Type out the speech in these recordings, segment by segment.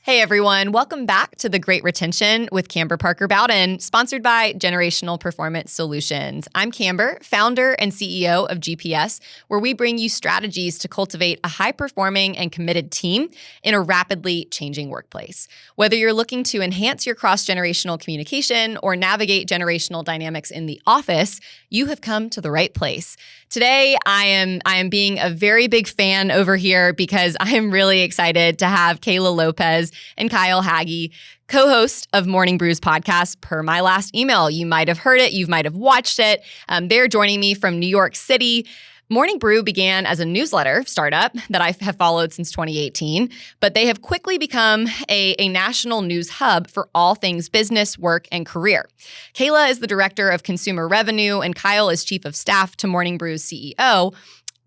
Hey everyone, welcome back to The Great Retention with Camber Parker Bowden, sponsored by Generational Performance Solutions. I'm Camber, founder and CEO of GPS, where we bring you strategies to cultivate a high-performing and committed team in a rapidly changing workplace. Whether you're looking to enhance your cross-generational communication or navigate generational dynamics in the office, you have come to the right place. Today, I am being a very big fan over here because I am really excited to have Kayla Lopez and Kyle Hagge, co-host of Morning Brew's podcast, per my last email. You might have heard it. You might have watched it. They're joining me from New York City. Morning Brew began as a newsletter startup that I have followed since 2018, but they have quickly become a national news hub for all things business, work, and career. Kayla is the director of consumer revenue, and Kyle is chief of staff to Morning Brew's CEO.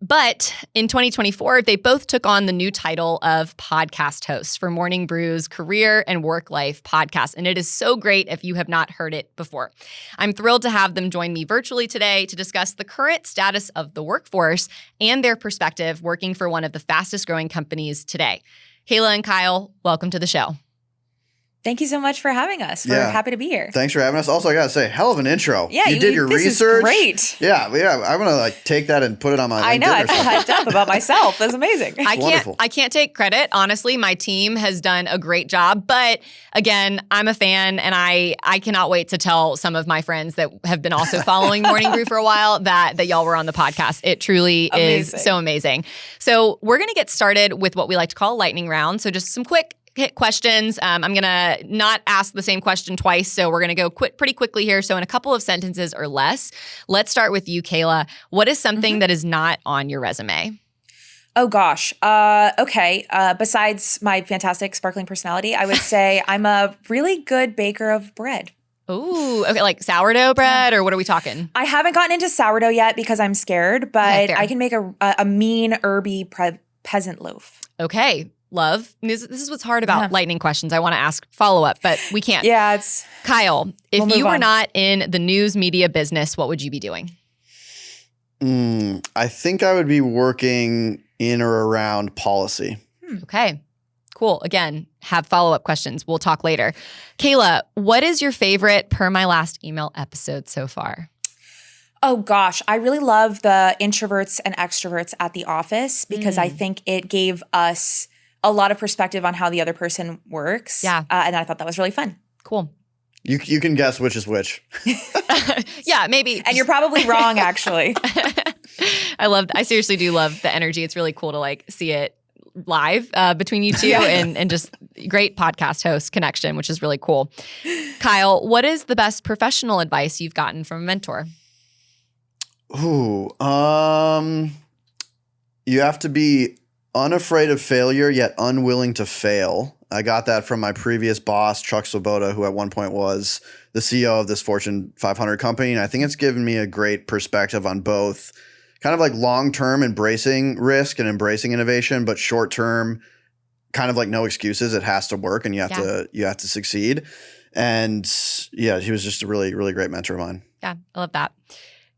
But in 2024, they both took on the new title of podcast hosts for Morning Brew's career and work-life podcast. And it is so great if you have not heard it before. I'm thrilled to have them join me virtually today to discuss the current status of the workforce and their perspective working for one of the fastest growing companies today. Kayla and Kyle, welcome to the show. Thank you so much for having us. We're happy to be here. Thanks for having us. Also, I got to say, hell of an intro. Yeah, you did your this research. Is great. Yeah. I'm going to take that and put it on my LinkedIn. I know. I feel hyped up about myself. That's amazing. I can't take credit. Honestly, my team has done a great job. But again, I'm a fan, and I cannot wait to tell some of my friends that have been also following Morning Brew for a while that y'all were on the podcast. It truly is so amazing. So we're going to get started with what we like to call a lightning round. So just some quick hit questions. I'm going to not ask the same question twice, so we're going to go pretty quickly here. So in a couple of sentences or less, let's start with you, Kayla. What is something that is not on your resume? Oh, gosh. Okay. Besides my fantastic sparkling personality, I would say I'm a really good baker of bread. Ooh, okay, like sourdough bread, or what are we talking? I haven't gotten into sourdough yet because I'm scared, but I can make a mean, herby peasant loaf. Okay. Love. This is what's hard about lightning questions. I want to ask follow-up, but we can't. Yeah, it's... Kyle, if you were not in the news media business, what would you be doing? I think I would be working in or around policy. Okay, cool. Again, have follow-up questions. We'll talk later. Kayla, what is your favorite per my last email episode so far? Oh gosh, I really love the introverts and extroverts at the office because I think it gave us a lot of perspective on how the other person works. Yeah. And I thought that was really fun. Cool. You can guess which is which. Yeah, maybe. And you're probably wrong, actually. I seriously do love the energy. It's really cool to like see it live between you two and just great podcast host connection, which is really cool. Kyle, what is the best professional advice you've gotten from a mentor? Ooh, you have to be unafraid of failure, yet unwilling to fail. I got that from my previous boss, Chuck Svoboda, who at one point was the CEO of this Fortune 500 company. And I think it's given me a great perspective on both kind of like long-term embracing risk and embracing innovation, but short-term kind of like no excuses. It has to work and you have to succeed. And yeah, he was just a really, really great mentor of mine. Yeah, I love that.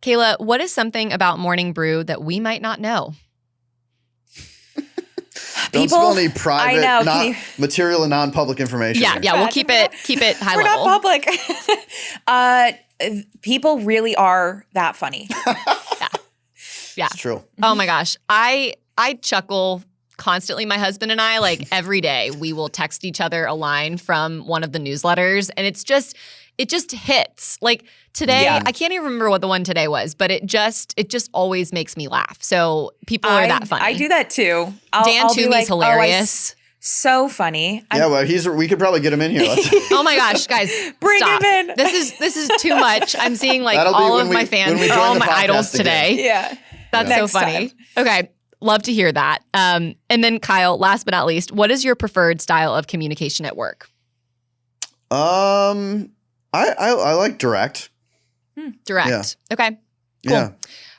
Kayla, what is something about Morning Brew that we might not know? Don't spill any private, material and non-public information. Yeah, we'll keep it high level. We're not public. People really are that funny. Yeah, it's true. Oh my gosh, I chuckle constantly. My husband and I, like every day, we will text each other a line from one of the newsletters, and it just hits. Like today, I can't even remember what the one today was, but it just always makes me laugh. So people are that funny. I do that too. Dan Toomey's hilarious. So funny. We could probably get him in here. Oh my gosh, guys. Bring stop. him in. This is too much. I'm seeing like all of my fans are all my idols today. Yeah. That's so funny. Okay. Love to hear that. And then Kyle, last but not least, what is your preferred style of communication at work? I like direct. Direct. Yeah. Okay. Cool. Yeah.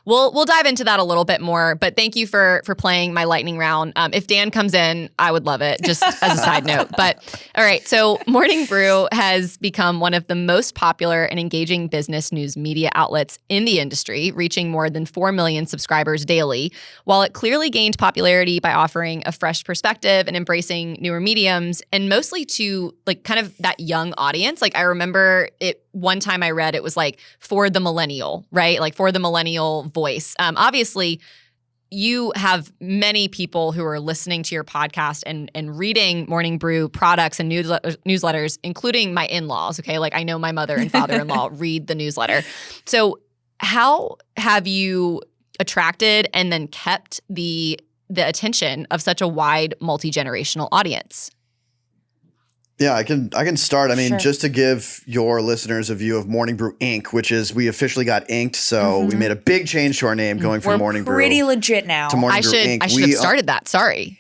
we'll dive into that a little bit more. But thank you for playing my lightning round. If Dan comes in, I would love it, just as a side note. But all right, so Morning Brew has become one of the most popular and engaging business news media outlets in the industry, reaching more than 4 million subscribers daily. While it clearly gained popularity by offering a fresh perspective and embracing newer mediums, and mostly to like kind of that young audience. Like I remember it one time I read it was like for the millennial, right? Like for the millennial voice. Obviously, you have many people who are listening to your podcast and reading Morning Brew products and newsletters, including my in-laws. Okay, like I know my mother and father-in-law read the newsletter. So how have you attracted and then kept the attention of such a wide multi-generational audience? Yeah, I can start. I mean, Sure. just to give your listeners a view of Morning Brew Inc., which is we officially got inked, so we made a big change to our name going from Morning Brew Pretty legit now. to Morning Brew Inc. I should have started that. Sorry.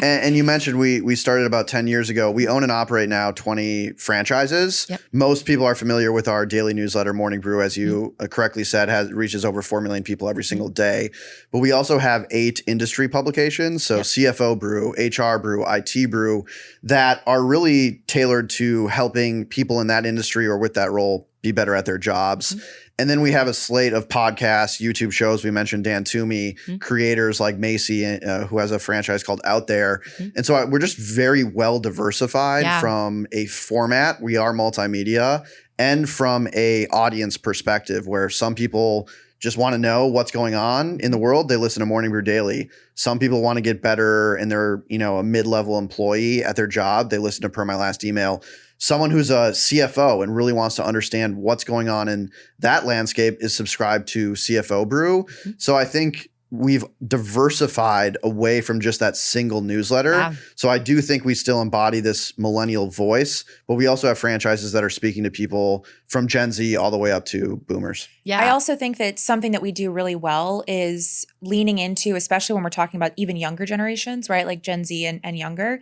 And you mentioned we started about 10 years ago. We own and operate now 20 franchises. Yep. Most people are familiar with our daily newsletter, Morning Brew, as you correctly said, reaches over 4 million people every single day. But we also have 8 industry publications, so CFO Brew, HR Brew, IT Brew, that are really tailored to helping people in that industry or with that role be better at their jobs. And then we have a slate of podcasts, YouTube shows. We mentioned Dan Toomey, creators like Macy, who has a franchise called Out There. And so we're just very well diversified from a format. We are multimedia, and from a audience perspective, where some people just want to know what's going on in the world. They listen to Morning Brew Daily. Some people want to get better and they're, a mid-level employee at their job. They listen to Per My Last Email. Someone who's a CFO and really wants to understand what's going on in that landscape is subscribed to CFO Brew. So I think we've diversified away from just that single newsletter. Yeah. So I do think we still embody this millennial voice, but we also have franchises that are speaking to people from Gen Z all the way up to boomers. Yeah. I also think that something that we do really well is leaning into, especially when we're talking about even younger generations, right? Like Gen Z and younger,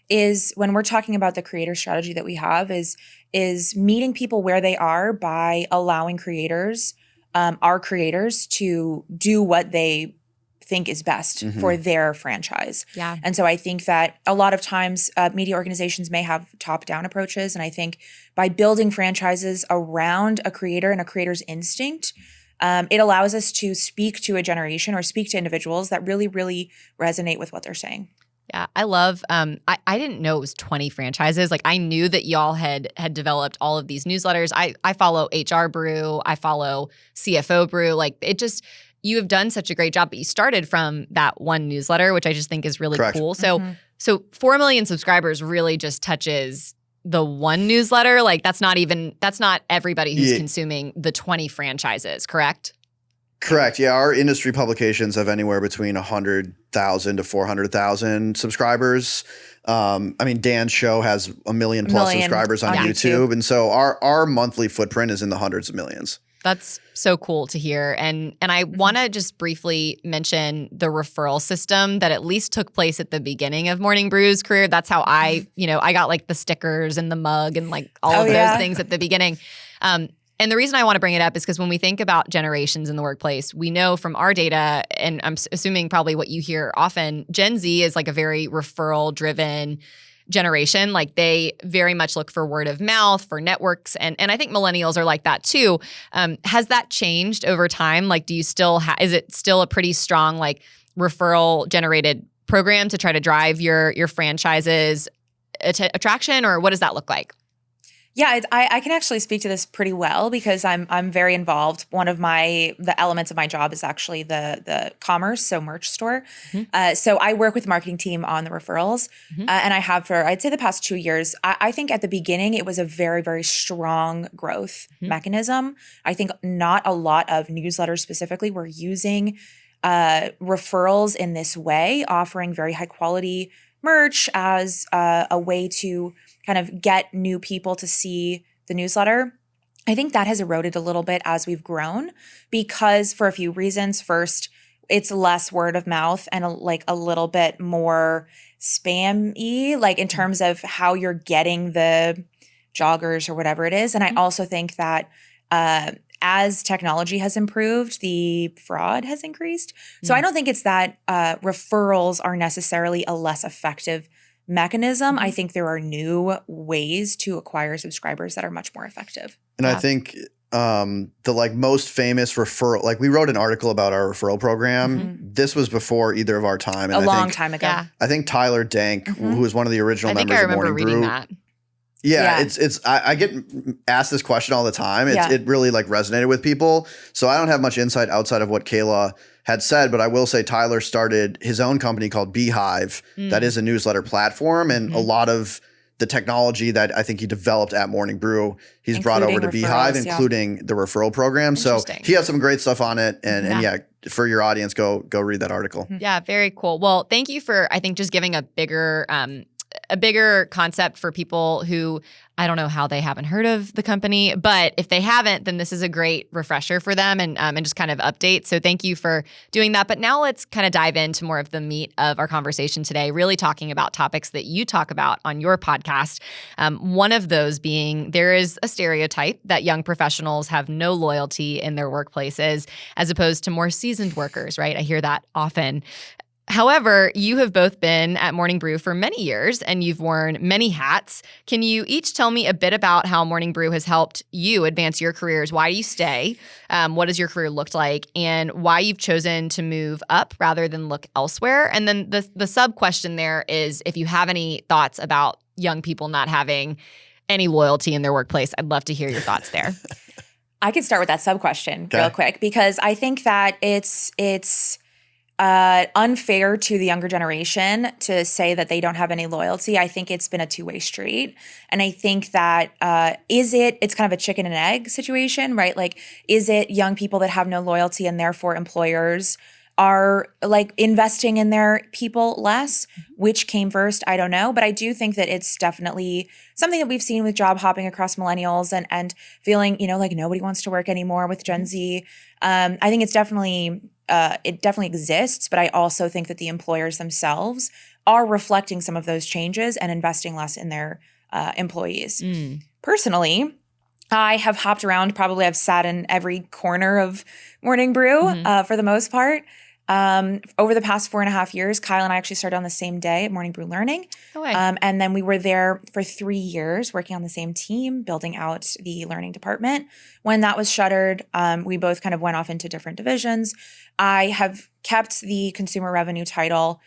is when we're talking about the creator strategy that we have is meeting people where they are by allowing creators, our creators, to do what they think is best for their franchise. Yeah. And so I think that a lot of times media organizations may have top-down approaches. And I think by building franchises around a creator and a creator's instinct, it allows us to speak to a generation or speak to individuals that really, really resonate with what they're saying. Yeah, I love, I didn't know it was 20 franchises. Like I knew that y'all had developed all of these newsletters. I follow HR Brew. I follow CFO Brew. Like it just, you have done such a great job, but you started from that one newsletter, which I just think is really cool. So, so 4 million subscribers really just touches the one newsletter. Like that's not everybody who's consuming the 20 franchises, correct? Correct. Yeah, our industry publications have anywhere between 100,000 to 400,000 subscribers. I mean, Dan's show has 1 million plus subscribers on YouTube. And so our monthly footprint is in the hundreds of millions. That's so cool to hear. And I want to just briefly mention the referral system that at least took place at the beginning of Morning Brew's career. That's how I got like the stickers and the mug and like all of those things at the beginning. And the reason I want to bring it up is because when we think about generations in the workplace, we know from our data, and I'm assuming probably what you hear often, Gen Z is like a very referral-driven generation. Like they very much look for word of mouth, for networks, and I think millennials are like that too. Has that changed over time? Like, do you still is it still a pretty strong like referral-generated program to try to drive your franchise's attraction, or what does that look like? Yeah, I can actually speak to this pretty well because I'm very involved. One of the elements of my job is actually the commerce, so merch store. So I work with the marketing team on the referrals, and I have for I'd say the past 2 years. I think at the beginning it was a very, very strong growth mechanism. I think not a lot of newsletters specifically were using referrals in this way, offering very high quality merch as a way to kind of get new people to see the newsletter. I think that has eroded a little bit as we've grown because for a few reasons. First, it's less word of mouth and a little bit more spam-y, like in terms of how you're getting the joggers or whatever it is. And I also think that as technology has improved, the fraud has increased. So I don't think it's that referrals are necessarily a less effective mechanism. I think there are new ways to acquire subscribers that are much more effective. And I think the like most famous referral, like we wrote an article about our referral program. This was before either of our time. And A long time ago. Yeah. I think Tyler Dank, who was one of the original I think members I of remember Morning reading Brew. that. Yeah, Yeah. I get asked this question all the time. Yeah. It really like resonated with people. So I don't have much insight outside of what Kayla had said, but I will say Tyler started his own company called Beehive. That is a newsletter platform, and a lot of the technology that I think he developed at Morning Brew, he's brought over to Including Beehive, referrals, yeah. including the referral program. So Interesting. he has some great stuff on it. And yeah, for your audience, go read that article. Yeah, very cool. Well, thank you for, I think, just giving a bigger concept for people who, I don't know how they haven't heard of the company, but if they haven't, then this is a great refresher for them and just kind of update. So thank you for doing that. But now let's kind of dive into more of the meat of our conversation today, really talking about topics that you talk about on your podcast. One of those being there is a stereotype that young professionals have no loyalty in their workplaces as opposed to more seasoned workers, right? I hear that often. However, you have both been at Morning Brew for many years and you've worn many hats. Can you each tell me a bit about how Morning Brew has helped you advance your careers? Why do you stay? What does your career look like? And why you've chosen to move up rather than look elsewhere? And then the sub question there is if you have any thoughts about young people not having any loyalty in their workplace, I'd love to hear your thoughts there. I could start with that sub question real quick because I think that it's unfair to the younger generation to say that they don't have any loyalty. I think it's been a two-way street. And I think that it's kind of a chicken and egg situation, right? Like, is it young people that have no loyalty and therefore employers are like investing in their people less? Which came first? I don't know. But I do think that it's definitely something that we've seen with job hopping across millennials and feeling, like nobody wants to work anymore with Gen Z. I think it's definitely it definitely exists, but I also think that the employers themselves are reflecting some of those changes and investing less in their employees. Personally, I have hopped around. Probably I've sat in every corner of Morning Brew for the most part. Over the past 4.5 years, Kyle and I actually started on the same day at Morning Brew Learning. And then we were there for 3 years working on the same team, building out the learning department. When that was shuttered, we both kind of went off into different divisions. I have kept the consumer revenue title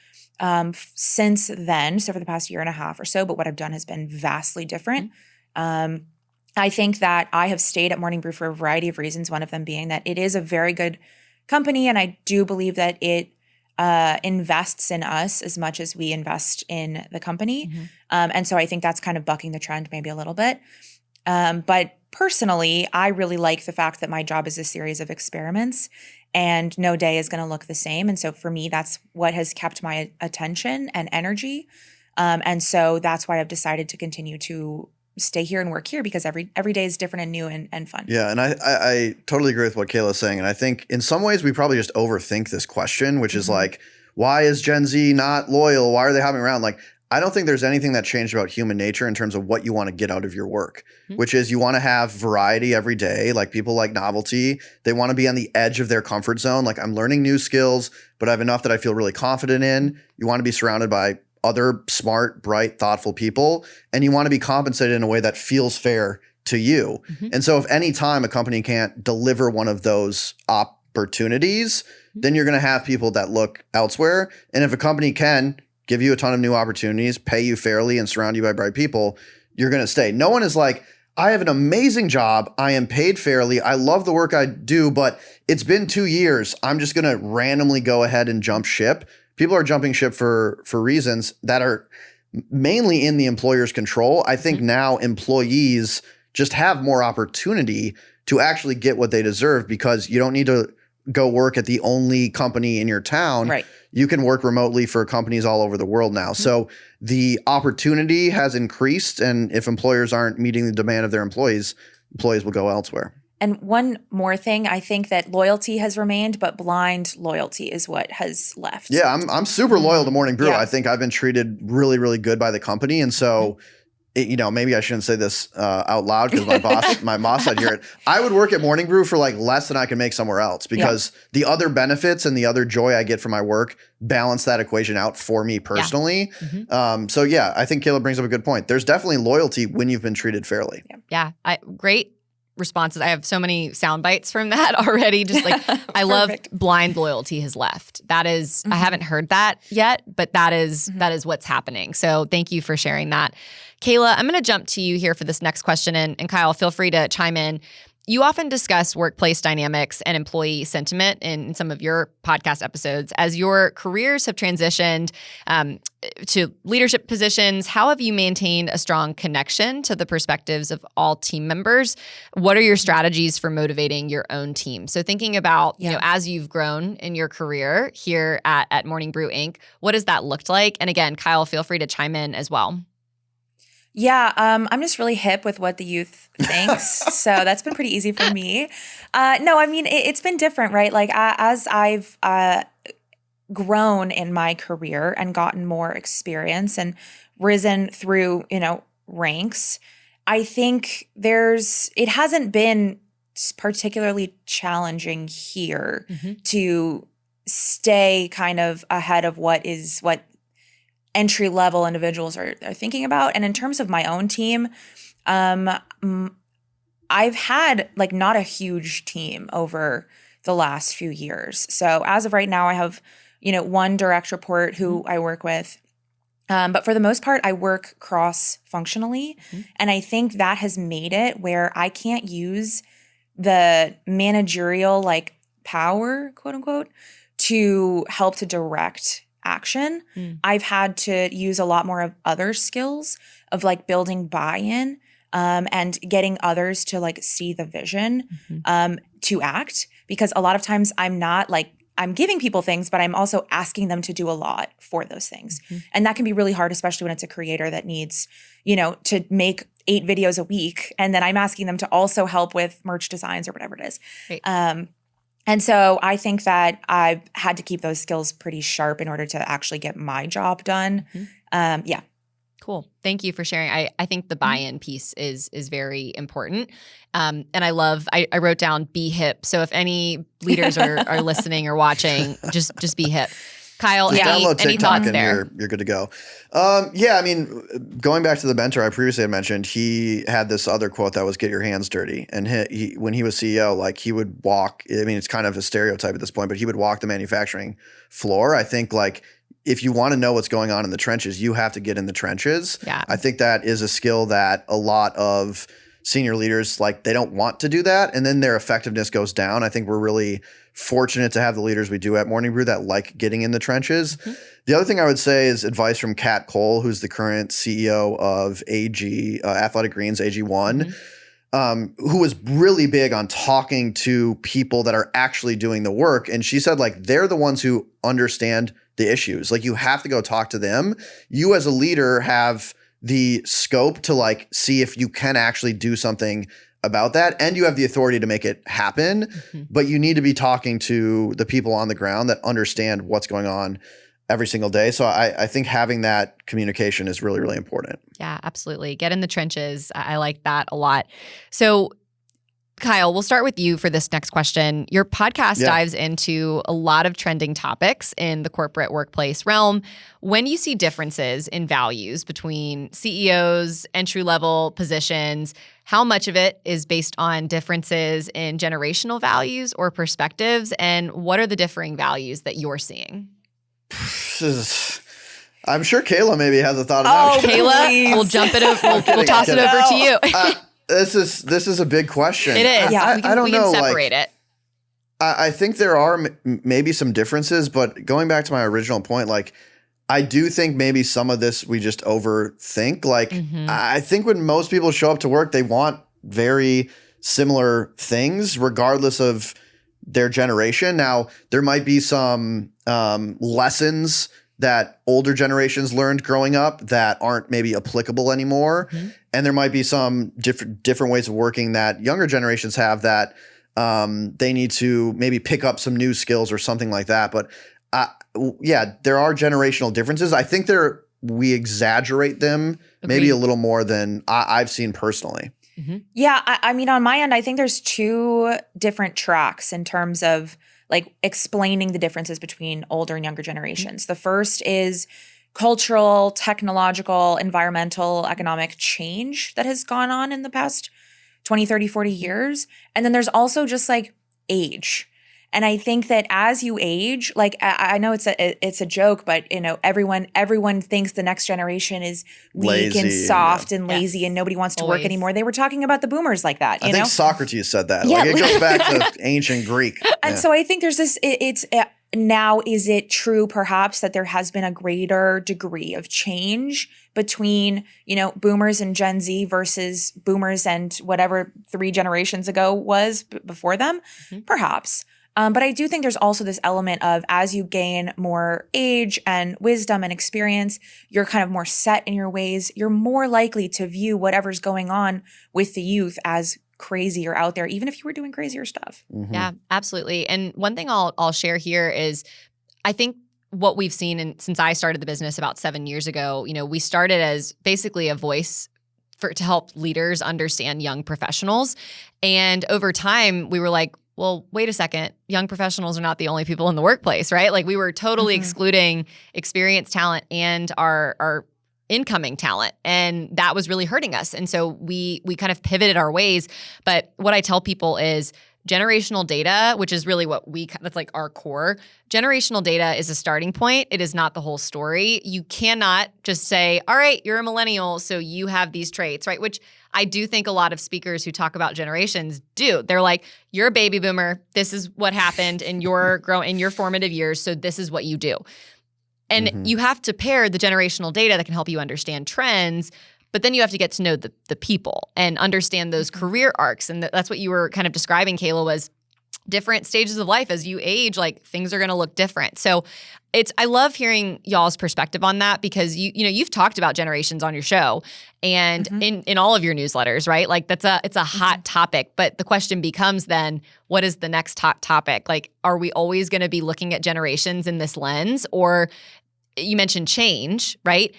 since then, so for the past 1.5 years or so, but what I've done has been vastly different. I think that I have stayed at Morning Brew for a variety of reasons, one of them being that it is a very good company, and I do believe that it invests in us as much as we invest in the company. And so I think that's kind of bucking the trend maybe a little bit. But personally, I really like the fact that my job is a series of experiments and no day is going to look the same. And so for me, that's what has kept my attention and energy. And so that's why I've decided to continue to stay here and work here because every day is different and new and fun. Yeah, and I totally agree with what Kayla's saying. And I think in some ways we probably just overthink this question, which is like, why is Gen Z not loyal? Why are they hopping around? Like, I don't think there's anything that changed about human nature in terms of what you want to get out of your work, which is you want to have variety every day. Like people like novelty. They want to be on the edge of their comfort zone. Like I'm learning new skills, but I have enough that I feel really confident in. You want to be surrounded by other smart, bright, thoughtful people, and you want to be compensated in a way that feels fair to you. And so if any time a company can't deliver one of those opportunities, then you're going to have people that look elsewhere. And if a company can give you a ton of new opportunities, pay you fairly, and surround you by bright people, you're going to stay. No one is like, I have an amazing job. I am paid fairly. I love the work I do, but it's been 2 years. I'm just going to randomly go ahead and jump ship. People are jumping ship for reasons that are mainly in the employer's control. I think now employees just have more opportunity to actually get what they deserve because you don't need to go work at the only company in your town. Right. You can work remotely for companies all over the world now. So the opportunity has increased, and if employers aren't meeting the demand of their employees will go elsewhere. And one more thing, I think that loyalty has remained, but blind loyalty is what has left. Yeah, I'm super loyal to Morning Brew. Yeah. I think I've been treated really, really good by the company. And so maybe I shouldn't say this out loud because my boss I'd hear it. I would work at Morning Brew for like less than I can make somewhere else because the other benefits and the other joy I get from my work balance that equation out for me personally. So yeah, I think Kayla brings up a good point. There's definitely loyalty when you've been treated fairly. Yeah. Great responses. I have so many sound bites from that already. Just like, I love blind loyalty has left. That is, I haven't heard that yet, but that is what's happening. So thank you for sharing that. Kayla, I'm going to jump to you here for this next question. And Kyle, feel free to chime in. You often discuss workplace dynamics and employee sentiment in some of your podcast episodes. As your careers have transitioned to leadership positions, how have you maintained a strong connection to the perspectives of all team members? What are your strategies for motivating your own team? So thinking about, as you've grown in your career here at Morning Brew Inc., what has that looked like? And again, Kyle, feel free to chime in as well. Yeah, I'm just really hip with what the youth thinks. So that's been pretty easy for me. No, I mean, it's been different, right? Like as I've grown in my career and gotten more experience and risen through, ranks, I think it hasn't been particularly challenging here to stay kind of ahead of what entry-level individuals are thinking about. And in terms of my own team, I've had like not a huge team over the last few years. So as of right now, I have, one direct report who I work with. But for the most part, I work cross-functionally. And I think that has made it where I can't use the managerial like power, quote unquote, to help to direct action. I've had to use a lot more of other skills of like building buy-in and getting others to like see the vision to act, because a lot of times I'm giving people things, but I'm also asking them to do a lot for those things. And that can be really hard, especially when it's a creator that needs, to make 8 videos a week. And then I'm asking them to also help with merch designs or whatever it is. Right. And so I think that I've had to keep those skills pretty sharp in order to actually get my job done. Yeah. Cool. Thank you for sharing. I think the buy-in piece is very important. And I wrote down be hip. So if any leaders are listening or watching, just be hip. Kyle, download any TikTok thoughts and there? you're good to go. I mean, going back to the mentor I previously had mentioned, he had this other quote that was "Get your hands dirty." And he when he was CEO, like he would walk. I mean, it's kind of a stereotype at this point, but he would walk the manufacturing floor. I think like if you want to know what's going on in the trenches, you have to get in the trenches. Yeah. I think that is a skill that a lot of senior leaders, like they don't want to do that, and then their effectiveness goes down. I think we're really fortunate to have the leaders we do at Morning Brew that like getting in the trenches. The other thing I would say is advice from Kat Cole, who's the current CEO of AG Athletic Greens, AG1, who was really big on talking to people that are actually doing the work. And she said like they're the ones who understand the issues. Like you have to go talk to them. You as a leader have the scope to like see if you can actually do something about that, and you have the authority to make it happen, but you need to be talking to the people on the ground that understand what's going on every single day. So I think having that communication is really, really important. Yeah, absolutely. Get in the trenches. I like that a lot. So Kyle, we'll start with you for this next question. Your podcast dives into a lot of trending topics in the corporate workplace realm. When you see differences in values between CEOs, entry-level positions, how much of it is based on differences in generational values or perspectives? And what are the differing values that you're seeing? I'm sure Kayla maybe has a thought about it. Kayla, we'll jump it over. We'll toss it over to you. This is a big question. It is. I don't know. We can separate it. I think there are maybe some differences, but going back to my original point, like I do think maybe some of this we just overthink. Like I think when most people show up to work, they want very similar things, regardless of their generation. Now, there might be some lessons that older generations learned growing up that aren't maybe applicable anymore. And there might be some different ways of working that younger generations have that they need to maybe pick up some new skills or something like that. But there are generational differences. I think they're we exaggerate them maybe a little more than I've seen personally. Mm-hmm. Yeah, I mean, on my end, I think there's two different tracks in terms of like explaining the differences between older and younger generations. The first is cultural, technological, environmental, economic change that has gone on in the past 20, 30, 40 years. And then there's also just like age. And I think that as you age, like I know it's a joke, but you know, everyone thinks the next generation is weak lazy, and soft and lazy and nobody wants to work anymore. They were talking about the boomers like that. I think Socrates said that. Yeah. Like it goes back to ancient Greek. And so I think there's this. Now, is it true perhaps that there has been a greater degree of change between, you know, boomers and Gen Z versus boomers and whatever 3 generations ago was before them? Mm-hmm. Perhaps. But I do think there's also this element of as you gain more age and wisdom and experience, you're kind of more set in your ways. You're more likely to view whatever's going on with the youth as crazy or out there, even if you were doing crazier stuff. Mm-hmm. Yeah, absolutely. And one thing I'll share here is I think what we've seen, and since I started the business about 7 years ago, you know, we started as basically a voice to help leaders understand young professionals. And over time, we were like, well, wait a second, young professionals are not the only people in the workplace, right? Like we were totally excluding experienced talent and our incoming talent. And that was really hurting us. And so we kind of pivoted our ways. But what I tell people is generational data, which is really that's like our core. Generational data is a starting point. It is not the whole story. You cannot just say, all right, you're a millennial, so you have these traits, right? Which I do think a lot of speakers who talk about generations do. They're like, you're a baby boomer. This is what happened in your formative years. So this is what you do. And you have to pair the generational data that can help you understand trends, but then you have to get to know the people and understand those career arcs. And that's what you were kind of describing, Kayla, was different stages of life. As you age, like things are going to look different. So I love hearing y'all's perspective on that because you've talked about generations on your show and in all of your newsletters, right? Like it's a hot topic, but the question becomes then, what is the next hot topic? Like, are we always going to be looking at generations in this lens? Or you mentioned change, right?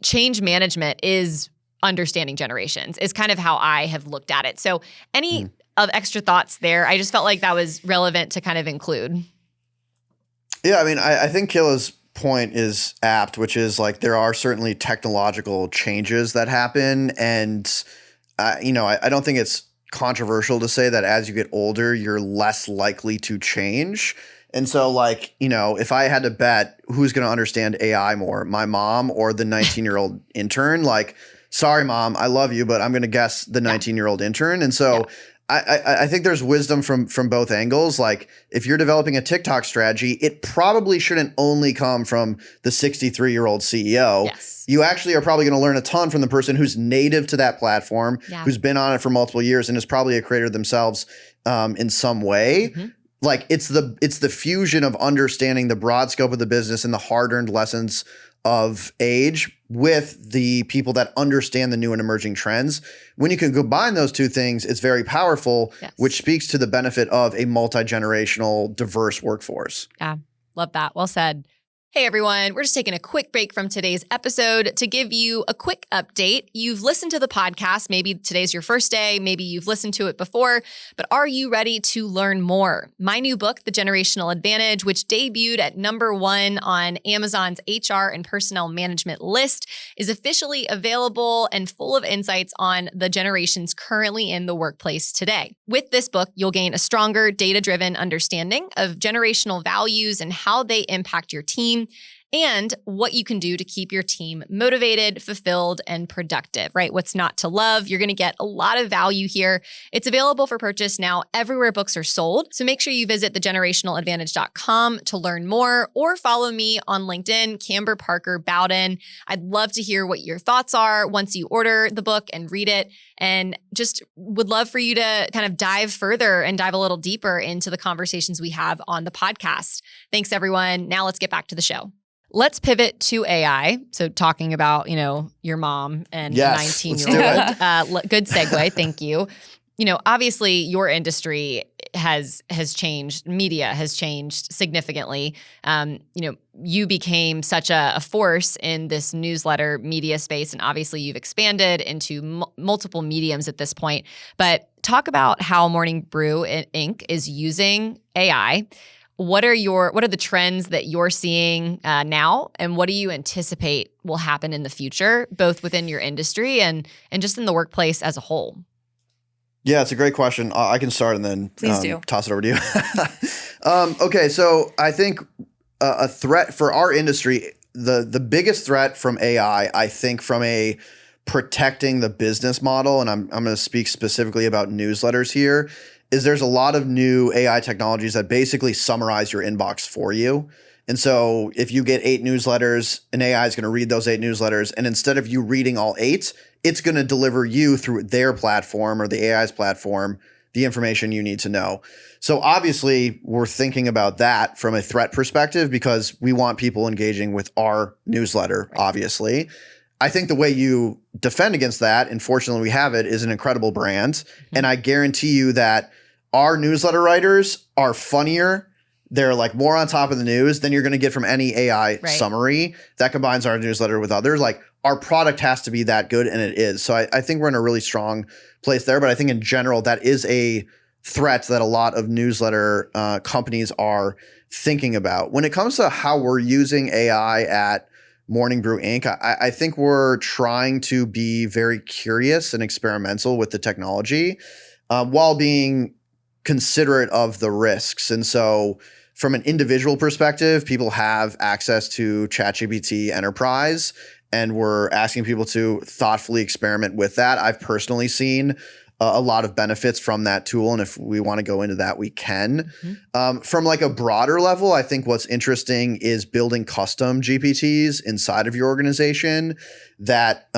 Change management is understanding generations is kind of how I have looked at it. So any of extra thoughts there? I just felt like that was relevant to kind of include. Yeah, I mean, I think Kayla's point is apt, which is like there are certainly technological changes that happen. And, I don't think it's controversial to say that as you get older, you're less likely to change. And so like, if I had to bet who's going to understand AI more, my mom or the 19-year-old intern, like, sorry, mom, I love you, but I'm going to guess the 19-year-old intern. And so I think there's wisdom from both angles. Like if you're developing a TikTok strategy, it probably shouldn't only come from the 63-year-old CEO. Yes. You actually are probably going to learn a ton from the person who's native to that platform, who's been on it for multiple years and is probably a creator themselves in some way. Like it's the fusion of understanding the broad scope of the business and the hard-earned lessons of age with the people that understand the new and emerging trends. When you can combine those two things, it's very powerful, which speaks to the benefit of a multi-generational, diverse workforce. Yeah, love that. Well said. Hey everyone, we're just taking a quick break from today's episode to give you a quick update. You've listened to the podcast, maybe today's your first day, maybe you've listened to it before, but are you ready to learn more? My new book, The Generational Advantage, which debuted at #1 on Amazon's HR and personnel management list, is officially available and full of insights on the generations currently in the workplace today. With this book, you'll gain a stronger data-driven understanding of generational values and how they impact your team, and what you can do to keep your team motivated, fulfilled, and productive, right? What's not to love? You're going to get a lot of value here. It's available for purchase now everywhere books are sold. So make sure you visit thegenerationaladvantage.com to learn more or follow me on LinkedIn, Camber Parker Bowden. I'd love to hear what your thoughts are once you order the book and read it. And just would love for you to kind of dive further and dive a little deeper into the conversations we have on the podcast. Thanks, everyone. Now let's get back to the show. Let's pivot to AI. So talking about, your mom and 19-year-old. Good segue. Thank you. Obviously your industry has changed. Media has changed significantly. You became such a force in this newsletter media space, and obviously you've expanded into multiple mediums at this point. But talk about how Morning Brew Inc. is using AI. What are the trends that you're seeing now, and what do you anticipate will happen in the future, both within your industry and just in the workplace as a whole? Yeah, it's a great question. I can start and then Please do. Toss it over to you. Okay, so I think a threat for our industry, the biggest threat from AI, I think from a protecting the business model, and I'm going to speak specifically about newsletters here, is there's a lot of new AI technologies that basically summarize your inbox for you. And so if you get 8 newsletters, an AI is going to read those 8 newsletters. And instead of you reading all 8, it's going to deliver you through their platform or the AI's platform the information you need to know. So obviously we're thinking about that from a threat perspective because we want people engaging with our newsletter, obviously. I think the way you defend against that, and fortunately we have it, is an incredible brand. Mm-hmm. And I guarantee you that our newsletter writers are funnier. They're like more on top of the news than you're going to get from any AI summary that combines our newsletter with others. Like our product has to be that good, and it is. So I think we're in a really strong place there. But I think in general, that is a threat that a lot of newsletter companies are thinking about. When it comes to how we're using AI at Morning Brew Inc., I think we're trying to be very curious and experimental with the technology while being considerate of the risks. And so from an individual perspective, people have access to ChatGPT Enterprise, and we're asking people to thoughtfully experiment with that. I've personally seen a lot of benefits from that tool, and if we want to go into that, we can. Mm-hmm. From like a broader level, I think what's interesting is building custom GPTs inside of your organization that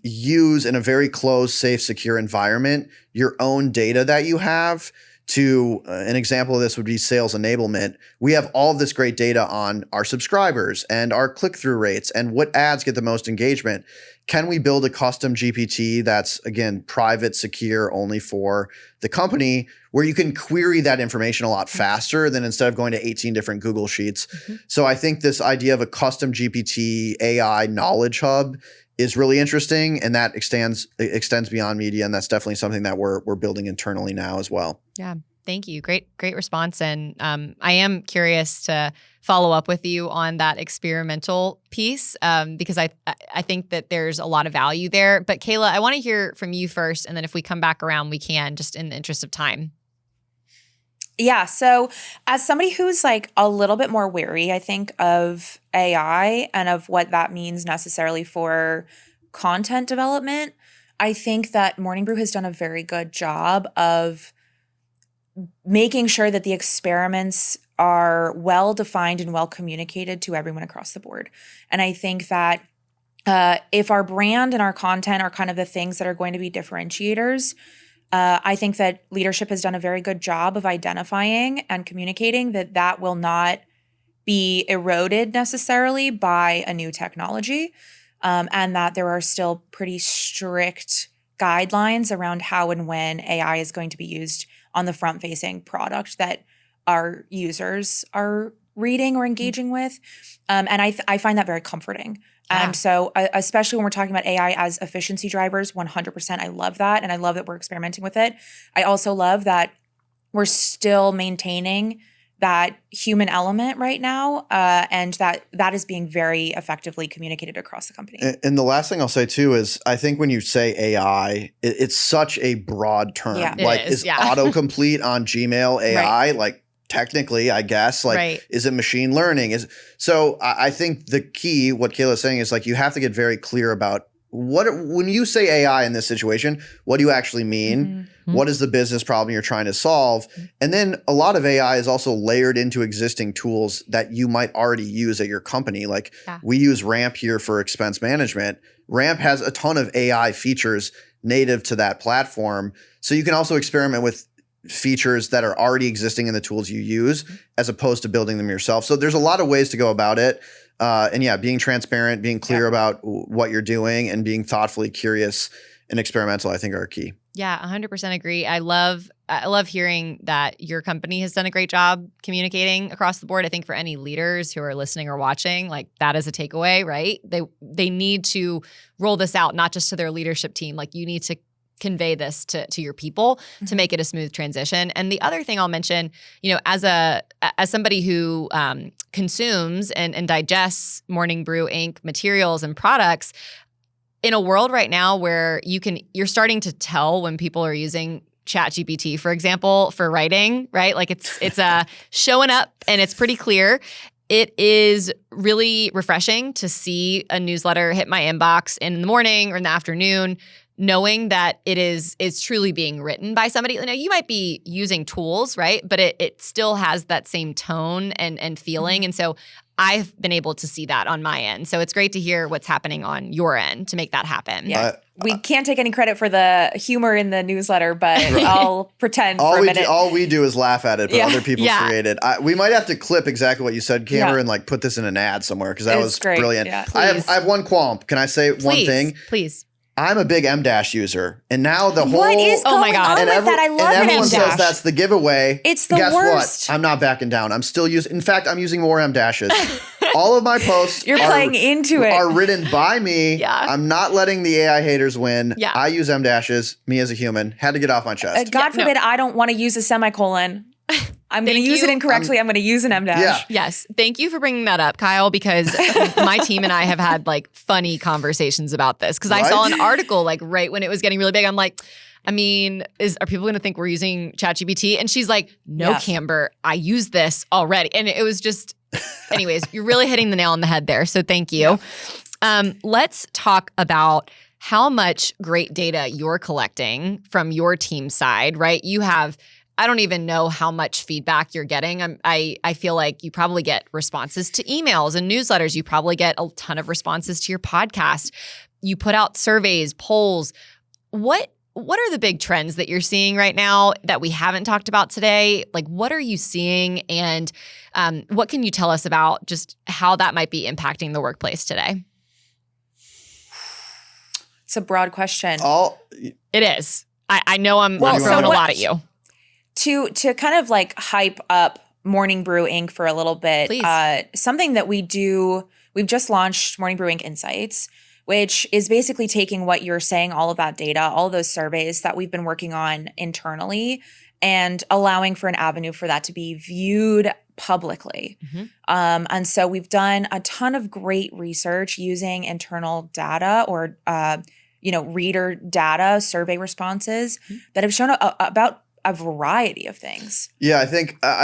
use in a very closed, safe, secure environment your own data that you have. To an example of this would be sales enablement. We have all of this great data on our subscribers and our click-through rates and what ads get the most engagement. Can we build a custom GPT that's, again, private, secure, only for the company, where you can query that information a lot faster than instead of going to 18 different Google Sheets? Mm-hmm. So I think this idea of a custom GPT AI knowledge hub is really interesting, and that extends beyond media, and that's definitely something that we're building internally now as well. Yeah, thank you. Great response, and I am curious to follow up with you on that experimental piece because I think that there's a lot of value there. But Kayla, I want to hear from you first, and then if we come back around, we can, just in the interest of time. Yeah. So as somebody who's like a little bit more wary, I think, of AI and of what that means necessarily for content development, I think that Morning Brew has done a very good job of making sure that the experiments are well defined and well communicated to everyone across the board. And I think that if our brand and our content are kind of the things that are going to be differentiators, I think that leadership has done a very good job of identifying and communicating that will not be eroded necessarily by a new technology, and that there are still pretty strict guidelines around how and when AI is going to be used on the front-facing product that our users are reading or engaging with. And I find that very comforting. Yeah. And so especially when we're talking about AI as efficiency drivers, 100%, I love that. And I love that we're experimenting with it. I also love that we're still maintaining that human element right now, and that is being very effectively communicated across the company. And the last thing I'll say too is I think when you say AI, it's such a broad term. Yeah. Like is autocomplete on Gmail AI? Right. Like technically, I guess, like, right. Is it machine learning? So I think the key, what Kayla's saying is like, you have to get very clear about when you say AI in this situation, what do you actually mean? Mm-hmm. What is the business problem you're trying to solve? Mm-hmm. And then a lot of AI is also layered into existing tools that you might already use at your company. Like we use Ramp here for expense management. Ramp has a ton of AI features native to that platform. So you can also experiment with features that are already existing in the tools you use as opposed to building them yourself. So there's a lot of ways to go about it. And being transparent, being clear about what you're doing, and being thoughtfully curious and experimental, I think, are key. Yeah, 100% agree. I love hearing that your company has done a great job communicating across the board. I think for any leaders who are listening or watching, like that is a takeaway, right? They need to roll this out, not just to their leadership team. Like you need to convey this to your people to make it a smooth transition. And the other thing I'll mention, as somebody who consumes and digests Morning Brew Inc. materials and products, in a world right now where you're starting to tell when people are using ChatGPT, for example, for writing, right? Like it's showing up and it's pretty clear. It is really refreshing to see a newsletter hit my inbox in the morning or in the afternoon, knowing that it is truly being written by somebody. Now, you might be using tools, right? But it still has that same tone and feeling. And so I've been able to see that on my end. So it's great to hear what's happening on your end to make that happen. Yeah. We can't take any credit for the humor in the newsletter, but I'll pretend for a minute. All we do is laugh at it, but other people create it. We might have to clip exactly what you said, Camber, and like put this in an ad somewhere because that was great. Brilliant. Yeah. I have one qualm. Can I say one thing? Please. I'm a big M-Dash user, and now the whole— What is going on with that? I love and everyone M-Dash. says that's the giveaway. It's the Guess worst. what? I'm not backing down. I'm still using— in fact, I'm using more M-Dashes. All of my posts playing into it. Are written by me. Yeah. I'm not letting the AI haters win. Yeah. I use M-Dashes, me as a human. Had to get off my chest. God forbid I don't want to use a semicolon. I'm going to use it incorrectly. I'm going to use an M-dash. Yeah. Yes. Thank you for bringing that up, Kyle, because my team and I have had like funny conversations about this because I saw an article like right when it was getting really big. I'm like, I mean, are people going to think we're using ChatGPT? And she's like, no, Camber, I use this already. And it was just, anyways, you're really hitting the nail on the head there. So thank you. Let's talk about how much great data you're collecting from your team side, right? You have— I don't even know how much feedback you're getting. I feel like you probably get responses to emails and newsletters. You probably get a ton of responses to your podcast. You put out surveys, polls. What are the big trends that you're seeing right now that we haven't talked about today? Like, what are you seeing, and what can you tell us about just how that might be impacting the workplace today? It's a broad question. It is. I know I'm throwing a lot at you. To kind of like hype up Morning Brew Inc. for a little bit, something that we've just launched Morning Brew Inc. Insights, which is basically taking what you're saying, all of that data, all of those surveys that we've been working on internally, and allowing for an avenue for that to be viewed publicly. And so we've done a ton of great research using internal data or reader data, survey responses that have shown about a variety of things. Yeah, I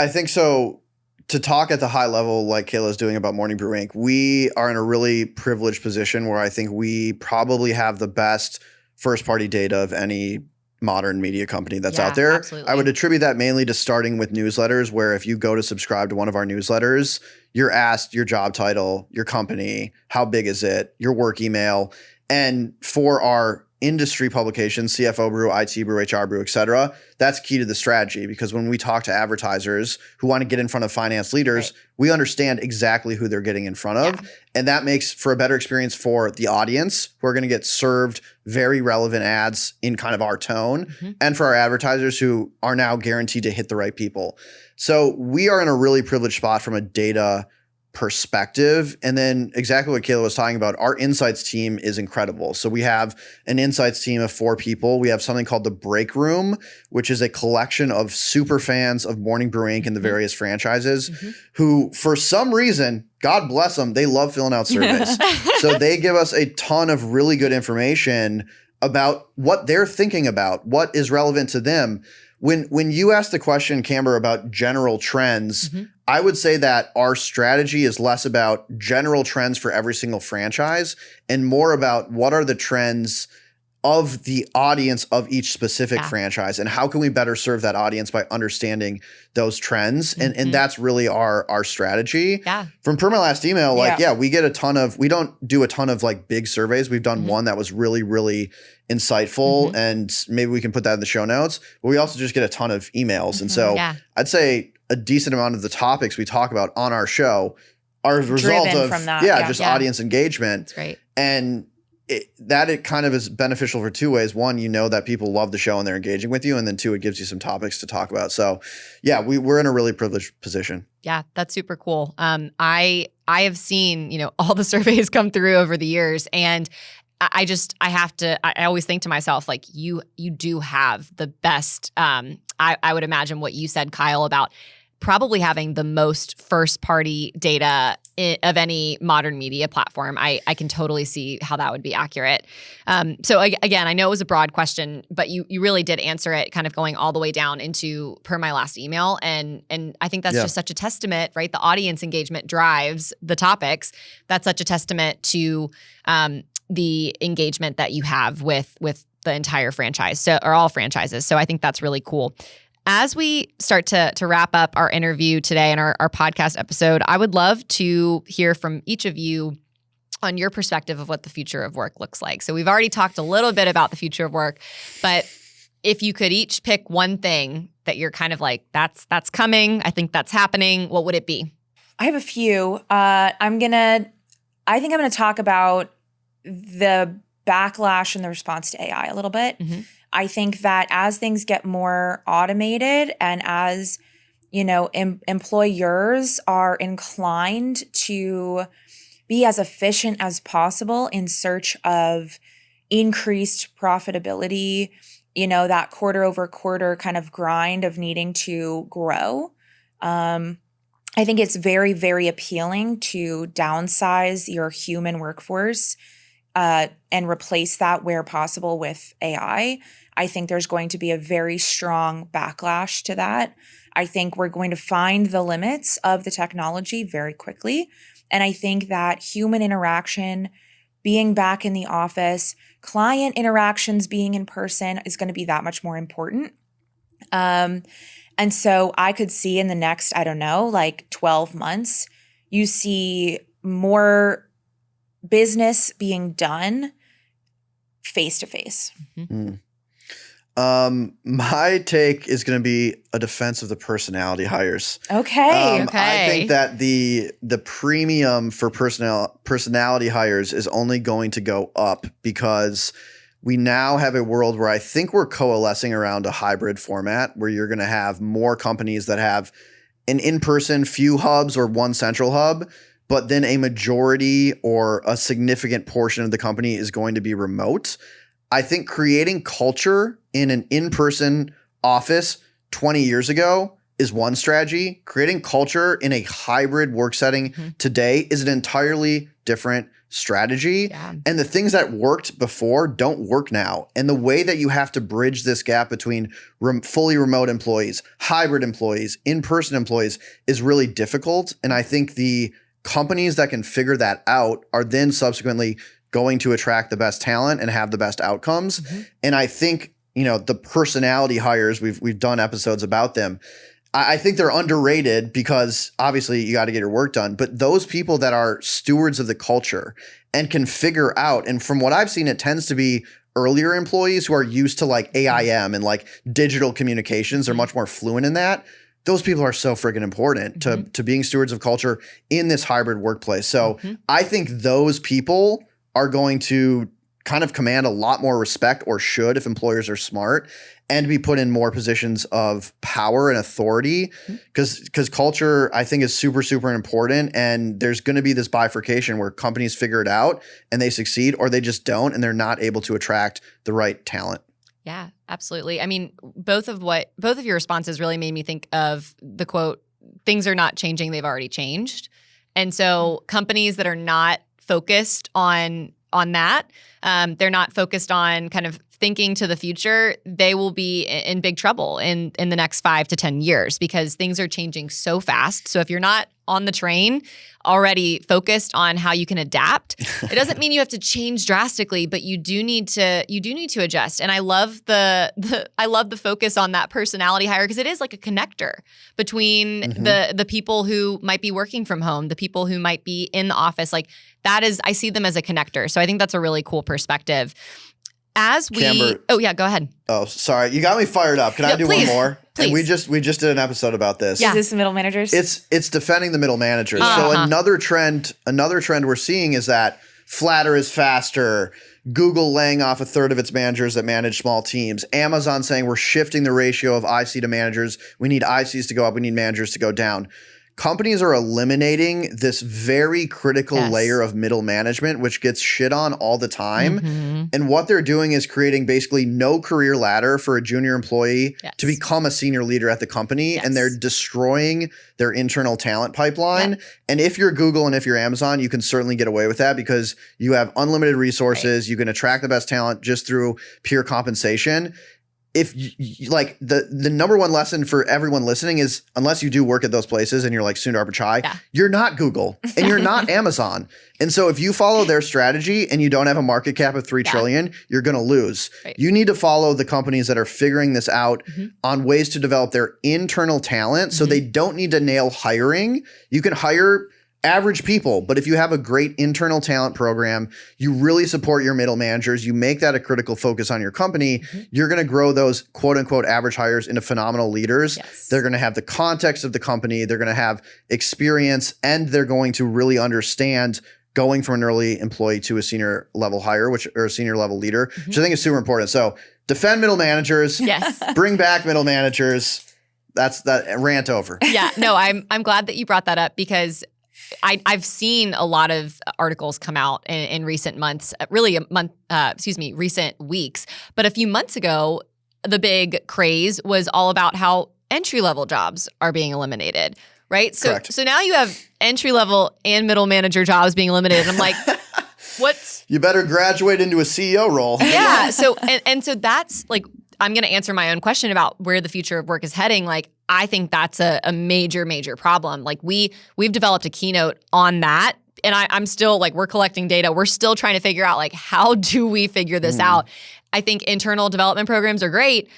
think so. To talk at the high level like Kayla's doing about Morning Brew Inc., we are in a really privileged position where I think we probably have the best first-party data of any modern media company that's out there. Absolutely. I would attribute that mainly to starting with newsletters, where if you go to subscribe to one of our newsletters, you're asked your job title, your company, how big is it, your work email. And for our industry publications, CFO Brew, IT Brew, HR Brew, et cetera, that's key to the strategy, because when we talk to advertisers who want to get in front of finance leaders, we understand exactly who they're getting in front of. And that makes for a better experience for the audience, who are going to get served very relevant ads in kind of our tone, and for our advertisers who are now guaranteed to hit the right people. So we are in a really privileged spot from a data perspective. And then exactly what Kayla was talking about, our insights team is incredible. So we have an insights team of 4 people. We have something called the Break Room, which is a collection of super fans of Morning Brew Inc. and the various franchises who, for some reason, God bless them, they love filling out surveys. So they give us a ton of really good information about what they're thinking about, what is relevant to them. When you asked the question, Camber, about general trends, I would say that our strategy is less about general trends for every single franchise and more about what are the trends of the audience of each specific franchise, and how can we better serve that audience by understanding those trends. And that's really our strategy. From Per My Last Email, we get we don't do a ton of like big surveys. We've done one that was really, really insightful, and maybe we can put that in the show notes, but we also just get a ton of emails. And so I'd say a decent amount of the topics we talk about on our show are a result of from that. just audience engagement. That's great. And it kind of is beneficial for two ways. One, you know that people love the show and they're engaging with you. And then two, it gives you some topics to talk about. So yeah, we're in a really privileged position. Yeah, that's super cool. I have seen, all the surveys come through over the years, and I always think to myself, like, you do have the best, I would imagine what you said, Kyle, about probably having the most first party data of any modern media platform. I can totally see how that would be accurate. So again, I know it was a broad question, but you really did answer it, kind of going all the way down into per my last email. And I think that's just such a testament, right? The audience engagement drives the topics. That's such a testament to the engagement that you have with the entire franchise, or all franchises. So I think that's really cool. As we start to wrap up our interview today and our podcast episode, I would love to hear from each of you on your perspective of what the future of work looks like. So we've already talked a little bit about the future of work, but if you could each pick one thing that you're kind of like, that's coming, I think that's happening, what would it be? I have a few. I think I'm gonna talk about the backlash and the response to AI a little bit. Mm-hmm. I think that as things get more automated and as, employers are inclined to be as efficient as possible in search of increased profitability, that quarter over quarter kind of grind of needing to grow. I think it's very, very appealing to downsize your human workforce and replace that where possible with AI. I think there's going to be a very strong backlash to that. I think we're going to find the limits of the technology very quickly. And I think that human interaction, being back in the office, client interactions being in person is going to be that much more important. And so I could see in the next, 12 months, you see more business being done face to face. My take is going to be a defense of the personality hires. Okay. I think that the premium for personality hires is only going to go up because we now have a world where I think we're coalescing around a hybrid format where you're going to have more companies that have an in-person few hubs or one central hub, but then a majority or a significant portion of the company is going to be remote. I think creating culture in an in-person office 20 years ago is one strategy. Creating culture in a hybrid work setting today is an entirely different strategy. Yeah. And the things that worked before don't work now. And the way that you have to bridge this gap between fully remote employees, hybrid employees, in-person employees is really difficult. And I think the companies that can figure that out are then subsequently going to attract the best talent and have the best outcomes. And I think, the personality hires, we've done episodes about them. I think they're underrated because obviously you got to get your work done, but those people that are stewards of the culture and can figure out, and from what I've seen, it tends to be earlier employees who are used to like AIM and like digital communications. They're much more fluent in that. Those people are so freaking important to being stewards of culture in this hybrid workplace. So I think those people are going to kind of command a lot more respect, or should if employers are smart, and be put in more positions of power and authority because culture, I think, is super, super important. And there's going to be this bifurcation where companies figure it out and they succeed, or they just don't and they're not able to attract the right talent. Yeah, absolutely. I mean, both of your responses really made me think of the quote, "Things are not changing, they've already changed." And so companies that are not focused on that, they're not focused on kind of thinking to the future, they will be in big trouble in the next 5 to 10 years because things are changing so fast. So if you're not on the train already focused on how you can adapt, it doesn't mean you have to change drastically, but you do need to adjust. And I love the focus on that personality hire because it is like a connector between the people who might be working from home, the people who might be in the office. Like that is, I see them as a connector. So I think that's a really cool perspective. Camber, oh yeah, go ahead. Oh, sorry. You got me fired up. Can I do please, one more? Please. And we just did an episode about this. Yeah. Is this the middle managers? It's defending the middle managers. So another trend we're seeing is that flatter is faster. Google laying off a third of its managers that manage small teams, Amazon saying we're shifting the ratio of IC to managers. We need ICs to go up. We need managers to go down. Companies are eliminating this very critical layer of middle management, which gets shit on all the time. And what they're doing is creating basically no career ladder for a junior employee to become a senior leader at the company. And they're destroying their internal talent pipeline. And if you're Google and if you're Amazon, you can certainly get away with that because you have unlimited resources. You can attract the best talent just through pure compensation. If you like the number one lesson for everyone listening is unless you do work at those places and you're like Sundar Pichai, you're not Google and you're not Amazon. And so if you follow their strategy and you don't have a market cap of 3 trillion, you're going to lose. You need to follow the companies that are figuring this out on ways to develop their internal talent so they don't need to nail hiring. You can hire average people, but if you have a great internal talent program, you really support your middle managers, you make that a critical focus on your company, you're going to grow those quote unquote average hires into phenomenal leaders. They're going to have the context of the company, they're going to have experience, and they're going to really understand going from an early employee to a senior level hire, or a senior level leader, which I think is super important. So defend middle managers, bring back middle managers. That's that rant over. Yeah, no, I'm glad that you brought that up because I've seen a lot of articles come out in recent months, recent weeks. But a few months ago, the big craze was all about how entry-level jobs are being eliminated, right? So now you have entry-level and middle manager jobs being eliminated. I'm like, what's... You better graduate into a CEO role. Yeah. So so that's like, I'm going to answer my own question about where the future of work is heading. Like, I think that's a major, major problem. Like we've developed a keynote on that. And I'm still like, we're collecting data. We're still trying to figure out like, how do we figure this out? I think internal development programs are great,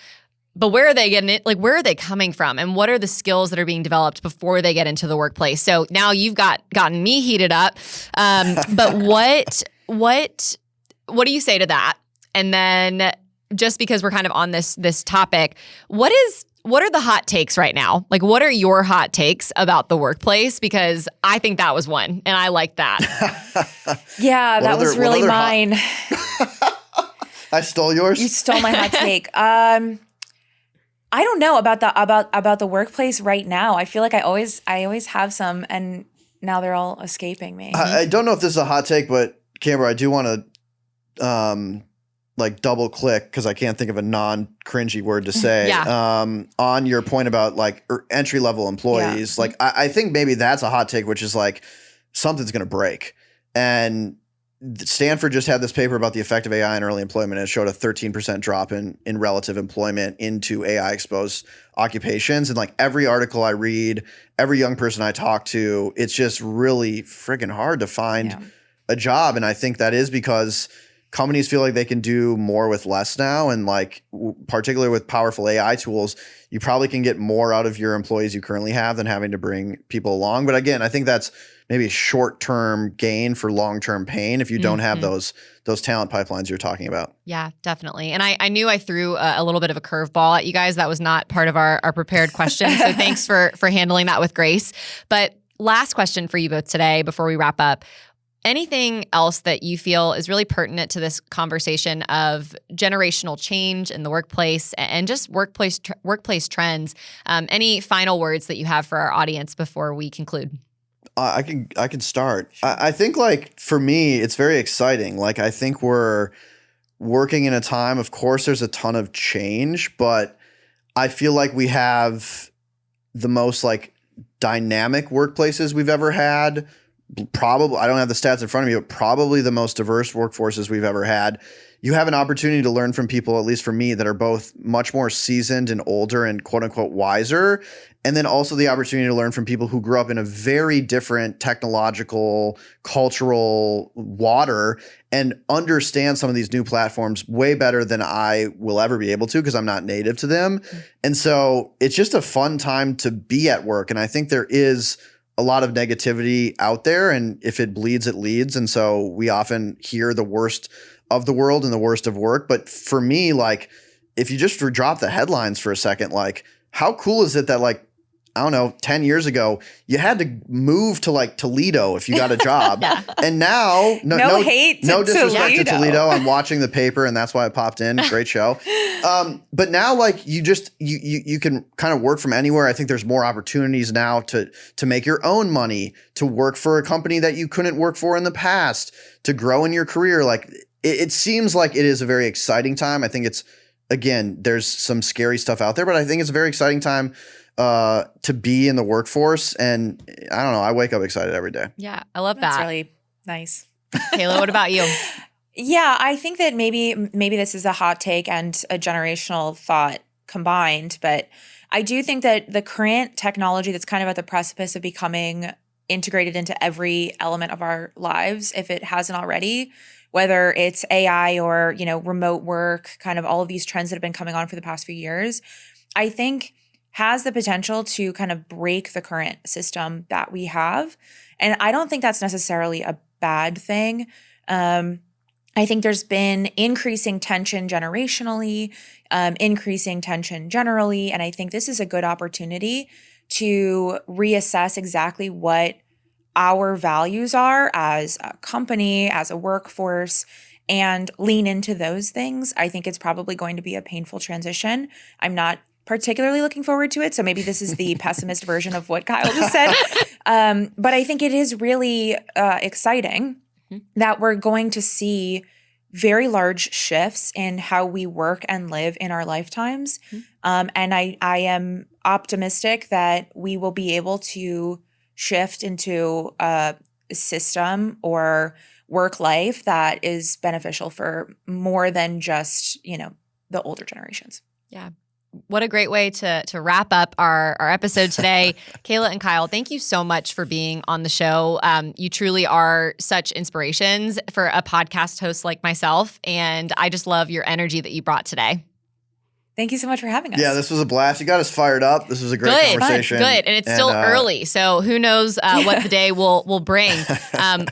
but where are they getting it? Like, where are they coming from? And what are the skills that are being developed before they get into the workplace? So now you've gotten me heated up. But what do you say to that? And then just because we're kind of on this topic, what are the hot takes right now? Like, what are your hot takes about the workplace? Because I think that was one, and I like that. That was really mine. I stole yours? You stole my hot take. I don't know about the workplace right now. I feel like I always have some, and now they're all escaping me. I don't know if this is a hot take, but Camber, I do want to like double click because I can't think of a non-cringy word to say on your point about like entry level employees. Like I think maybe that's a hot take, which is like something's going to break. And Stanford just had this paper about the effect of AI in early employment, and it showed a 13% drop in relative employment into AI exposed occupations. And like every article I read, every young person I talk to, it's just really friggin' hard to find a job. And I think that is because companies feel like they can do more with less now. And like, particularly with powerful AI tools, you probably can get more out of your employees you currently have than having to bring people along. But again, I think that's maybe a short-term gain for long-term pain if you don't have those talent pipelines you're talking about. Yeah, definitely. And I knew I threw a little bit of a curveball at you guys. That was not part of our prepared question. So thanks for handling that with grace. But last question for you both today before we wrap up. Anything else that you feel is really pertinent to this conversation of generational change in the workplace and just workplace trends? Any final words that you have for our audience before we conclude? I can start. I think like for me, it's very exciting. Like I think we're working in a time, of course, there's a ton of change, but I feel like we have the most like dynamic workplaces we've ever had. Probably, I don't have the stats in front of me, but probably the most diverse workforces we've ever had. You have an opportunity to learn from people, at least for me, that are both much more seasoned and older and quote unquote wiser. And then also the opportunity to learn from people who grew up in a very different technological, cultural water and understand some of these new platforms way better than I will ever be able to because I'm not native to them. And so it's just a fun time to be at work. And I think there is a lot of negativity out there, and if it bleeds, it leads. And so we often hear the worst of the world and the worst of work. But for me, like, if you just drop the headlines for a second, like, how cool is it that like I don't know, 10 years ago, you had to move to like Toledo if you got a job. And now, no hate to disrespect to Toledo. I'm watching the paper and that's why I popped in. Great show. But now like you can kind of work from anywhere. I think there's more opportunities now to make your own money, to work for a company that you couldn't work for in the past, to grow in your career. Like it seems like it is a very exciting time. I think it's, again, there's some scary stuff out there, but I think it's a very exciting time to be in the workforce. And I don't know, I wake up excited every day. Yeah, I love That's that. really nice. Kayla, what about you? Yeah, I think that maybe this is a hot take and a generational thought combined, but I do think that the current technology that's kind of at the precipice of becoming integrated into every element of our lives, if it hasn't already, whether it's AI or, remote work, kind of all of these trends that have been coming on for the past few years, I think has the potential to kind of break the current system that we have. And I don't think that's necessarily a bad thing. I think there's been increasing tension generationally, increasing tension generally. And I think this is a good opportunity to reassess exactly what our values are as a company, as a workforce, and lean into those things. I think it's probably going to be a painful transition. I'm not particularly looking forward to it. So maybe this is the pessimist version of what Kyle just said. But I think it is really exciting that we're going to see very large shifts in how we work and live in our lifetimes. And I am optimistic that we will be able to shift into a system or work life that is beneficial for more than just, the older generations. Yeah. What a great way to wrap up our episode today. Kayla and Kyle, thank you so much for being on the show. You truly are such inspirations for a podcast host like myself, and I just love your energy that you brought today. Thank you so much for having us. Yeah, this was a blast. You got us fired up. This was a great conversation. Good. And it's still early, so who knows what the day will bring.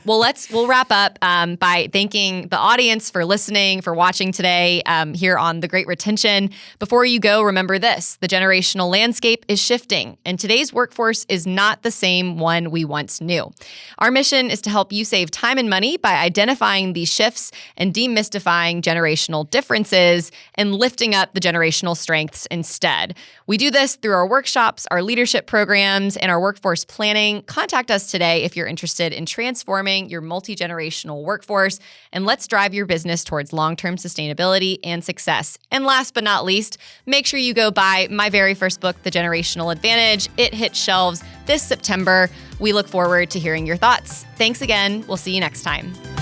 We'll wrap up by thanking the audience for listening, for watching today here on The Great Retention. Before you go, remember this: the generational landscape is shifting, and today's workforce is not the same one we once knew. Our mission is to help you save time and money by identifying these shifts and demystifying generational differences and lifting up the generational strengths instead. We do this through our workshops, our leadership programs, and our workforce planning. Contact us today if you're interested in transforming your multi-generational workforce, and let's drive your business towards long-term sustainability and success. And last but not least, make sure you go buy my very first book, The Generational Advantage. It hits shelves this September. We look forward to hearing your thoughts. Thanks again. We'll see you next time.